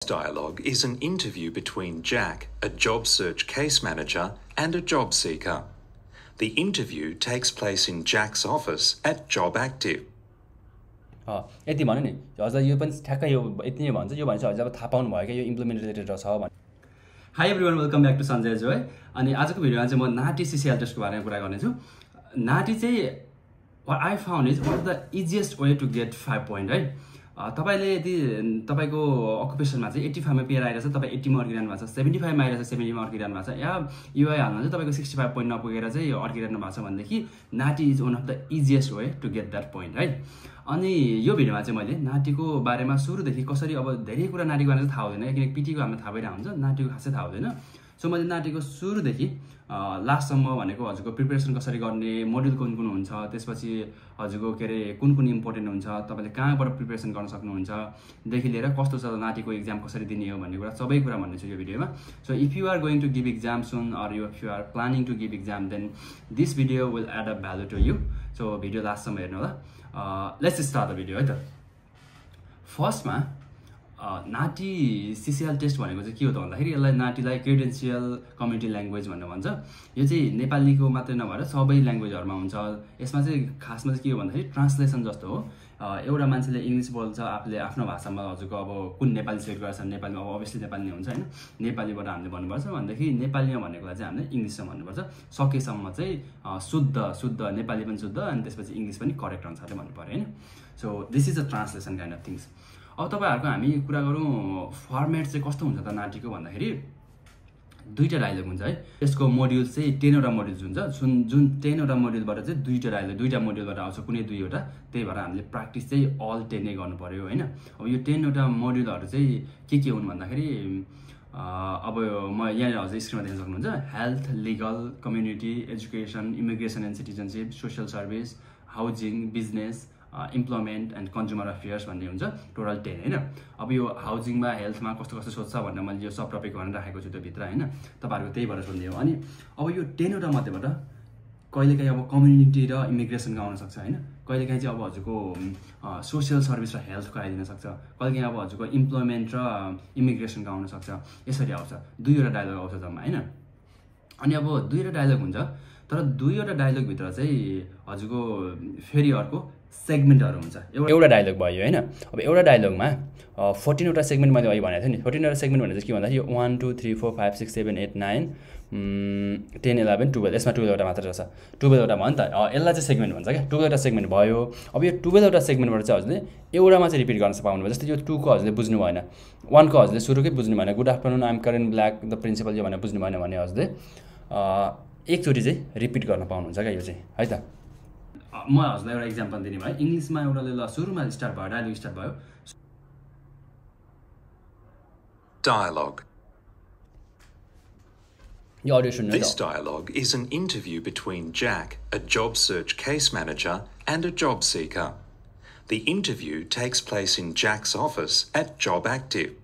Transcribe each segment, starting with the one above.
Dialogue is an interview between Jack, a job search case manager, and a job seeker. The interview takes place in Jack's office at Job Active. यति भन्नु नि हजुर यो पनि ठ्याक्कै यो यति नै भन्छ यो भनेपछि हजुर अब थाहा पाउनु भयो क्या यो इम्प्लिमेन्ट रिलेटेड छ भने hi everyone welcome back to Sanjay Joy अनि आजको भिडियोमा चाहिँ म नाटी सीसीएल टेस्टको बारेमा कुरा गर्नेछु नाटी चाहिँ what I found is what the easiest way to get 5 point है तपाईले यदि तपाईको अकुपेसनमा चाहिँ 85 मा पेयर आइरहेछ तपाई 80 मा अड्किरहनु भएको छ 75 मा आइरहेछ 70 मा अड्किरहनु भएको छ या युआई हाल्न चाहिँ तपाईको 65 पोइन्ट नपुगेर चाहिँ अड्किरहनु भएको छ भनेदेखि नाटी is one of the easiest way to get that point है अनि यो भिडियोमा चाहिँ मैले नाटीको बारेमा सुरुदेखि कसरी अब धेरै कुरा नाटीको बारेमा थाहा हुँदैन किनकि पीटीको हामीलाई थाहा भइरहेको हुन्छ नाटीको खासै थाहा हुँदैन सो मैले नाटीको सुरुदेखि लास्टसम्म भनेको हजुरको प्रिपरेसन कसरी गर्ने मोड्युल कुन कुन हुन्छ त्यसपछि हजुरको के अरे कुन कुन इम्पोर्टेन्ट हुन्छ तपाईले कहाँबाट प्रिपरेसन गर्न सक्नुहुन्छ देखि लिएर कस्तो छ नाटीको एक्जाम कसरी दिने हो भन्ने कुरा सबै कुरा भन्नेछु यो भिडियोमा so if you are going to give exam soon or if you are planning to give exam then this video will add a value to you so video लास्टसम्म हेर्नु होला लेट्स स्टार्ट द भिडियो है त फर्स्टमा नाटी CCL test भनेको चाहिँ के हो त भन्दाखेरि यसलाई नाटीलाई क्रेडेन्सियल कम्युनिटी ल्याङ्ग्वेज भनेर भन्छ यो चाहिँ नेपालीको मात्रै नभएर सबै ल्याङ्ग्वेजहरुमा हुन्छ यसमा चाहिँ खासमा चाहिँ के हो भन्दाखेरि ट्रान्सलेसन जस्तो हो एउटा मान्छेले इंग्लिश बोल्छ आफूले आफ्नो भाषामा हजुरको अब कुन नेपाली सिलेक्ट गरेछ नेपालीमा अब अभियसली नेपाली नै हुन्छ हैन नेपालीबाट हामीले भन्नुपर्छ भनेदेखि नेपालीमा भनेकोलाई चाहिँ हामीले इंग्लिशमा भन्नुपर्छ सकेसम्म चाहिँ शुद्ध नेपाली पनि शुद्ध अनि त्यसपछि इंग्लिश पनि करेक्ट अनुसारले भन्नु पर्यो हैन so this is a translation kind of things अब तपाईहरुको हामी कुरा गरौँ फर्मेट चाहिँ कस्तो हुन्छ त नाटीको भन्दाखेरि दुईटा डायलग हुन्छ है यसको मोड्युल चाहिँ 10 वटा मोड्युल्स हुन्छ जुन 10 वटा मोड्युलबाट चाहिँ दुईटा डायलग दुईटा मोड्युलबाट आउँछ कुनै दुईवटा त्यही भएर हामीले प्र्याक्टिस चाहिँ अल 10 नै गर्नु पर्यो हैन अब यो 10 वटा मोड्युलहरु चाहिँ के हुन् भन्दाखेरि अब म यहाँ हजुर स्क्रिनमा देख्न सक्नुहुन्छ health legal community education immigration and citizenship social service housing business employment and consumer affairs भन्ने हुन्छ टोटल 10 हैन अब यो हाउसिङमा हेल्थमा कस्तो कस्तो सोध्छ भनेर मैले यो सब टपिक भनेर राखेको छु त्यो भित्र हैन तपाईहरुको त्यही भएर सोध्ने हो अनि अब यो 10 वटा मध्येबाट कहिलेकाहीँ अब कम्युनिटी र इमिग्रेसनको आउन सक्छ हैन कहिलेकाहीँ चाहिँ अब हजुरको सोशल सर्भिस र हेल्थको आइदिन सक्छ कहिलेकाहीँ अब हजुरको इम्प्लोयमेन्ट र इमिग्रेसनको आउन सक्छ यसरी आउँछ दुईवटा डायलग आउँछ जम्मा हैन अनि अब दुईवटा डायलग हुन्छ तर दुईवटा डायलग भित्र चाहिँ हजुरको फेरि अर्को सेगमेन्टहरु हुन्छ एउटा डायलग भयो हैन अब एउटा डायलगमा 14 वटा सेगमेन्ट मैले अघि भनेको थिएँ नि 14 वटा सेगमेन्ट भनेको चाहिँ के भन्दा यो 1 2 3 4 5 6 7 8 9 10 11 12 यसमा 12 वटा मात्र रहेछ 12 वटा भयो नि त यसलाई चाहिँ सेगमेन्ट भन्छ के 12 वटा सेगमेन्ट भयो अब यो 12 वटा सेगमेन्टबाट चाहिँ हजुरले एउटामा चाहिँ रिपिट गर्न पाउनु भयो जस्तै यो 2 को हजुरले बुझ्नु भएन 1 को हजुरले सुरुकै बुझ्नु भएन गुड आफ्टरनुन आई एम करेन ब्ल्याक द प्रिन्सिपल यो भनेर बुझ्नु भएन भने हजुरले एकचोटी चाहिँ रिपिट गर्न पाउनुहुन्छ क्या यो चाहिँ है त म हजुरलाई एउटा एक्जाम्पल दिने भए इंग्लिशमा एउटाले ल सुरुमा स्टार्ट भयो डायलग स्टार्ट भयो Dialogue. यो अडियो सुन्नु This dialogue is an interview between Jack, a job search case manager, and a job seeker. The interview takes place in Jack's office at Job Active.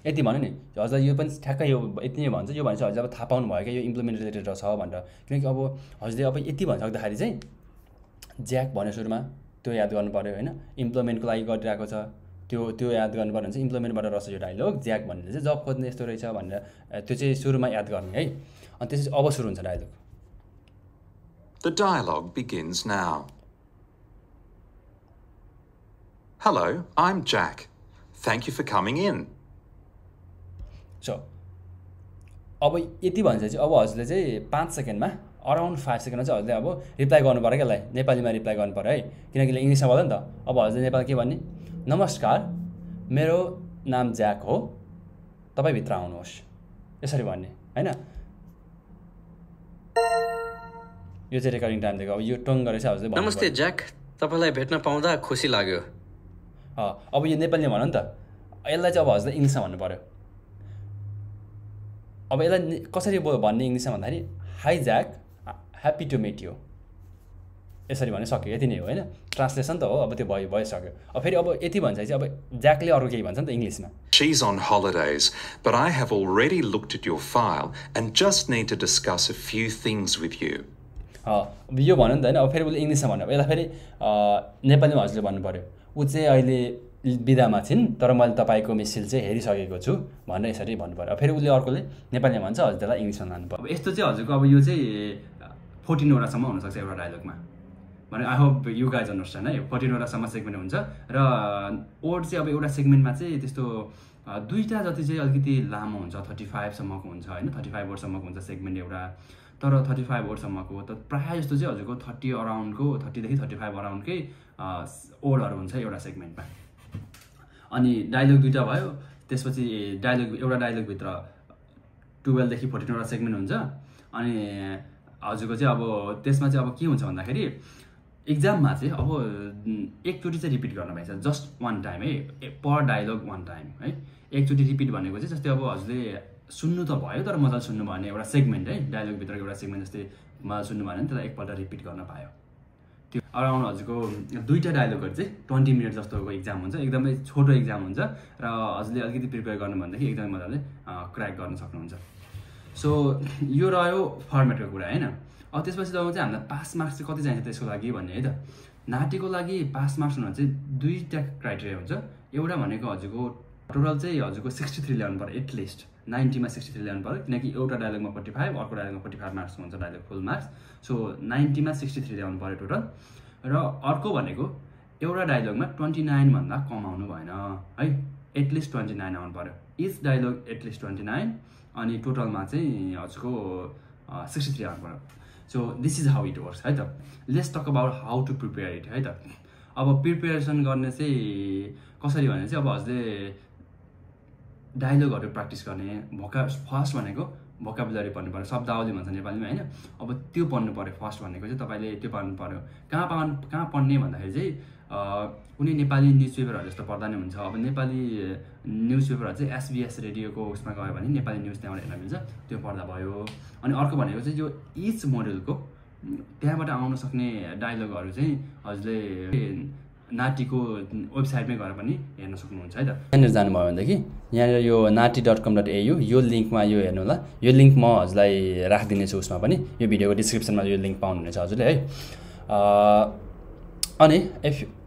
यति भन्नु नि हजुर यो पनि ठ्याक्कै यो यति नै भन्छ यो भनेपछि हजुर अब थाहा पाउनु भयो क्या यो इम्प्लिमेन्ट रिलेटेड छ भनेर किनकि अब हजुरले अब यति भनिसक्दाखेरि चाहिँ ज्याक भन्ने सुरुमा त्यो याद गर्नु पर्यो हैन इम्प्लोयमेन्टको लागि गरिरहेको छ त्यो याद गर्नु पर्यो भने चाहिँ इम्प्लोयमेन्टबाट रहेछ यो डायलग ज्याक भन्ने चाहिँ जब खोज्ने यस्तो रहेछ भनेर त्यो चाहिँ सुरुमा याद गर्ने है अनि त्यसपछि अब सुरु हुन्छ dialogue The dialogue begins now. Hello, I'm Jack. Thank you for coming in. So अब यति भन्छ चाहिँ अब हजुरले चाहिँ 5 सेकेन्डमा अराउन्ड 5 सेकेन्डमा चाहिँ हजुरले अब रिप्लाई गर्नु पर्यो क्या यसलाई नेपालीमा रिप्लाई गर्नु पर्यो है किनकि इंग्लिशमा बोल्यो नि त अब हजुरले नेपालमा के भन्ने नमस्कार मेरो नाम ज्याक हो तपाई भित्र आउनुहोस् यसरी भन्ने हैन यो चाहिँ रेकर्डिङ टाइम दिएको अब यो टङ गरेर चाहिँ हजुरले नमस्ते ज्याक तपाईलाई भेट्न पाउँदा खुसी लाग्यो अब यो नेपालीमा भन्नु नि त यसलाई चाहिँ अब हजुरले इंग्लिशमा भन्नु पर्यो अब यसलाई कसरी भन्ने इंग्लिशमा भन्दाखेरि hi Jack happy to meet you यसरी भने सक्यो यति नै हो हैन ट्रान्सलेसन त हो अब त्यो भइसक्यो अब फेरि अब यति भन्छ चाहिँ अब ज्याकले अरु केही भन्छ नि त इंग्लिशमा She's on holidays, but I have already looked at your file and just need to discuss a few things with you. अब यो भन्नु नि त हैन अब फेरि उले इंग्लिशमा भन्नु यसलाई फेरि नेपालीमा हजुरले भन्नु पर्यो उ चाहिँ अहिले बिदामा छिन् तर मैले तपाईँको मिसिल चाहिँ हेरिसकेको छु भनेर यसरी भन्नु पर्यो फेरि उसले अर्कोले नेपालीमा भन्छ हजुर त्यसलाई इङ्ग्लिसमा लानु पर्यो अब यस्तो चाहिँ हजुरको अब यो चाहिँ 14 वटासम्म हुनसक्छ एउटा डायलगमा भने I hope you guys understand है 14 वटासम्म सेगमेन्ट हुन्छ र ओड चाहिँ अब एउटा सेगमेन्टमा चाहिँ त्यस्तो दुईटा जति चाहिँ अलिकति लामो हुन्छ 35 सम्मको हुन्छ होइन 35 वर्डसम्मको हुन्छ सेगमेन्ट एउटा तर 35 वर्डसम्मको त प्रायः जस्तो चाहिँ हजुरको 30 अराउन्डको 30 देखि 35 अराउन्डकै ओडहरू हुन्छ एउटा सेगमेन्टमा अनि डायलग दुईटा भयो त्यसपछि डायलग एउटा डायलगभित्र 12 देखि 14 वटा सेगमेन्ट हुन्छ अनि हजुरको चाहिँ अब त्यसमा चाहिँ अब के हुन्छ भन्दाखेरि एक्जाममा चाहिँ अब एकचोटि चाहिँ रिपिट गर्न पाइन्छ जस्ट वान टाइम है पर डायलग वान टाइम है एकचोटि रिपिट भनेको चाहिँ जस्तै अब हजुरले सुन्नु त भयो तर मजाले सुन्नु भयो भने एउटा सेगमेन्ट है डायलगभित्र एउटा सेगमेन्ट जस्तै मजाले सुन्नु भयो भने त्यसलाई एकपल्ट रिपिट गर्न पायो त्यो अराउन्ड हजुरको दुईटा डायलगहरू चाहिँ 20 मिनट जस्तोको एक्जाम हुन्छ एकदमै छोटो एक्जाम हुन्छ र हजुरले अलिकति प्रिपेयर गर्नु भनेदेखि एकदमै मजाले क्र्याक गर्न सक्नुहुन्छ सो यो रह्यो फर्मेटको कुरा होइन अब त्यसपछि तपाईँ चाहिँ हामीलाई पास मार्क्स चाहिँ कति चाहिन्छ त्यसको लागि भन्ने है त नाटीको लागि पास मार्क्स हुन चाहिँ दुईटा क्राइटेरिया हुन्छ एउटा भनेको हजुरको टोटल चाहिँ हजुरको 63 ल्याउनु पर्यो एटलिस्ट 90 मा 63 ल्याउनु पर्यो किनकि एउटा डायलगमा 45 अर्को डायलगमा 45 मार्क्स हुन्छ डायलग फुल मार्क्स सो 90 मा 63 ल्याउनु पर्यो टोटल र अर्को भनेको एउटा डायलगमा 29 भन्दा कम आउनु भएन है एटलिस्ट 29 आउनु पर्यो इच डायलग एटलिस्ट 29 अनि टोटलमा चाहिँ हजुरको 63 आउनु पर्यो so this is how it works है त let's talk about how to prepare it है त अब प्रिपेरेसन गर्ने चाहिँ कसरी भने चाहिँ अब हजुरले डायलगहरू प्र्याक्टिस गर्ने फर्स्ट भनेको भोकाबुलरी पढ्नु पर्यो शब्दावली भन्छ नेपालीमा होइन अब त्यो पढ्नु पर्यो फर्स्ट भनेको चाहिँ तपाईँले त्यो पढ्नु पर्यो कहाँ पढ्ने भन्दाखेरि चाहिँ कुनै नेपाली न्युज पेपरहरू जस्तो पढ्दा नै हुन्छ अब नेपाली न्युज पेपरहरू चाहिँ SBS रेडियोको उसमा गयो भने नेपाली न्युज त्यहाँबाट हेर्न मिल्छ त्यो पढ्दा भयो अनि अर्को भनेको चाहिँ यो इच मोडलको त्यहाँबाट आउन सक्ने डायलगहरू चाहिँ हजुरले नाटीको वेबसाइटमै गएर पनि हेर्न सक्नुहुन्छ है त यहाँनिर जानुभयो भनेदेखि यहाँनिर यो nati.com.au यो लिङ्कमा यो हेर्नु होला यो लिङ्क म हजुरलाई राखिदिनेछु उसमा पनि यो भिडियोको डिस्क्रिप्सनमा यो लिङ्क पाउनुहुनेछ हजुरले है अनि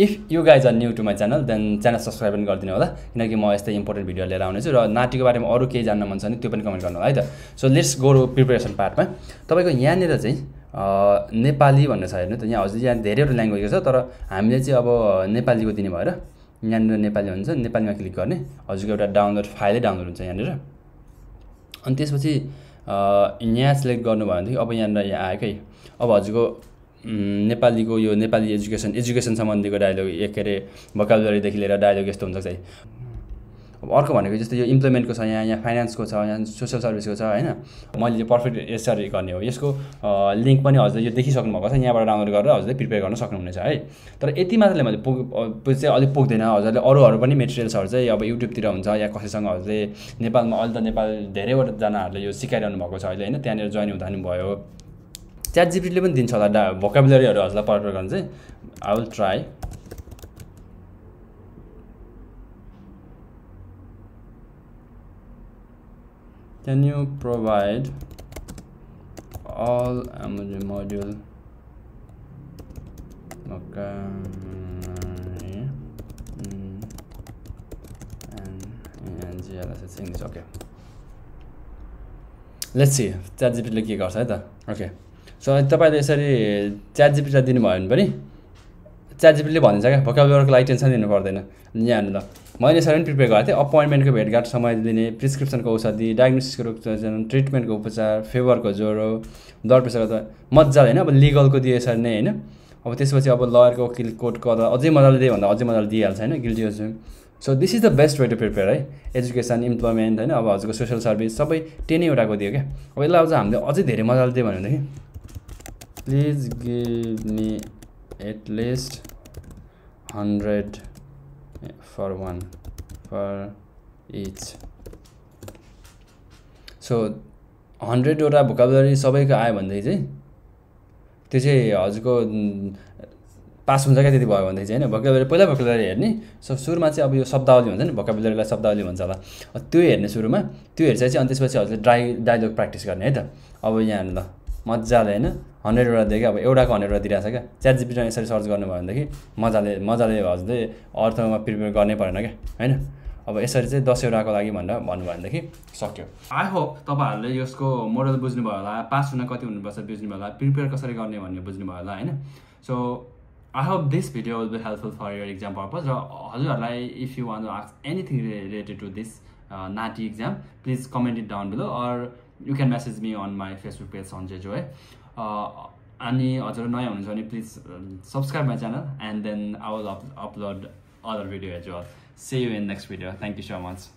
if you guys are new to my channel then channel subscribe पनि गरिदिनु होला किनकि म यस्तै इम्पोर्टेन्ट भिडियो लिएर आउनेछु र नाटीको बारेमा अरू केही जान्न मन छ भने त्यो पनि कमेन्ट गर्नु होला है त so let's go to preparation पार्टमा तपाईँको यहाँनिर चाहिँ नेपाली भन्ने छ हेर्नु त यहाँ हजुर यहाँ धेरैवटा ल्याङ्ग्वेजको छ तर हामीले चाहिँ अब नेपालीको दिने भएर यहाँनिर नेपाली हुन्छ नेपालीमा क्लिक गर्ने हजुरको एउटा डाउनलोड फाइलै डाउनलोड हुन्छ यहाँनिर अनि त्यसपछि यहाँ सिलेक्ट गर्नुभयो भनेदेखि अब यहाँनिर यहाँ आएकै अब हजुरको नेपालीको यो नेपाली एजुकेसन सम्बन्धीको डायलग के अरे भोकाबुलरीदेखि लिएर डायलग यस्तो हुन्छ चाहिँ अब अर्को भनेको जस्तो यो इम्प्लोइमेन्टको छ यहाँ फाइनेन्सको छ यहाँ सोसियल सर्भिसको छ होइन मैले यो पर्फेक्ट यसरी गर्ने हो यसको लिङ्क पनि हजुरले यो देखिसक्नु भएको छ यहाँबाट डाउनलोड गरेर हजुरले प्रिपेयर गर्न सक्नुहुनेछ है तर यति मात्रले मैले चाहिँ अलिक पुग्दैन हजुरले अरूहरू पनि मेटेरियल्सहरू चाहिँ अब युट्युबतिर हुन्छ या कसैसँग हजुरले नेपालमा अहिले त नेपाल धेरैवटा जनाहरूले यो सिकाइरहनु भएको छ अहिले होइन त्यहाँनिर जोइन हुँदा पनि भयो ChatGPTले पनि दिन्छ होला भोकाबुलरीहरू हजुरलाई प्रिपेयर गर्न चाहिँ I will try Can you provide all emoji module vocabulary and GLS English okay let's see ChatGPT ले के गर्छ है त ओके सो तपाईले यसरी ChatGPT लाई दिनु भयो भने पनि ChatGPT ले भन्छ क्या भोकाबुलरीको लागि टेन्सन लिनु पर्दैन यहाँ हेर्नु ल मैले यसरी पनि प्रिपेयर गरेको थिएँ अपोइन्टमेन्टको भेटघाट समय दिने प्रिस्क्रिप्सनको औषधि डायग्नोसिसको रोकथाम ट्रिटमेन्टको उपचार फेभरको ज्वरो ब्लड प्रेसरको त मजाले होइन अब लिगलको दिए यसरी नै होइन अब त्यसपछि अब लयरको वकिल कोर्टको अझै मजाले दिए भन्दा अझै मजाले दिइहाल्छ होइन guilty assume so this is the best way to prepare है एजुकेसन इम्प्लोइमेन्ट होइन अब हजुरको सोसियल सर्भिस सबै 10 वटाको दियो क्या अब यसलाई अझ हामीले अझै धेरै मजाले दियो भनेदेखि please give me at least 100 for each so 100 वटा भोकाबुलरी सबैको आयो भनेदेखि चाहिँ त्यो चाहिँ हजुरको पास हुन्छ क्या त्यति भयो भनेदेखि चाहिँ होइन भोकाबुलरी पहिला भोकाबुलरी हेर्ने सुरुमा चाहिँ अब यो शब्दावली भन्छ नि भोकाबुलरीलाई शब्दावली भन्छ होला त्यो हेर्ने सुरुमा त्यो हेर्छ चाहिँ अनि त्यसपछि हजुरले डायलग प्र्याक्टिस गर्ने है त अब यहाँ हेर्नु ल मजाले हैन 100 वटा दियो अब एउटाको 100 वटा दिइराछ क्या च्याट जीपीटी मा यसरी सर्च गर्नु भयो भनेदेखि मजाले हजुरले अर्थमा प्रिपेयर गर्नै परेन क्या हैन अब यसरी चाहिँ 10 वटाको लागि भनेर भन्नु भयो भनेदेखि सक्यो आई होप तपाईहरुले यसको मोडल बुझ्नु भयो होला पास हुन कति हुनुपर्छ बुझ्नु भयो होला प्रिपेयर कसरी गर्ने भन्ने बुझ्नु भयो होला हैन so I hope this video will be helpful for your exam purpose. If you want to ask anything related to this NATI exam, please comment it down below or you can message me on my Facebook page Sanjay Joy. Please subscribe my channel and then I will upload other video as well. See you in next video. Thank you so much.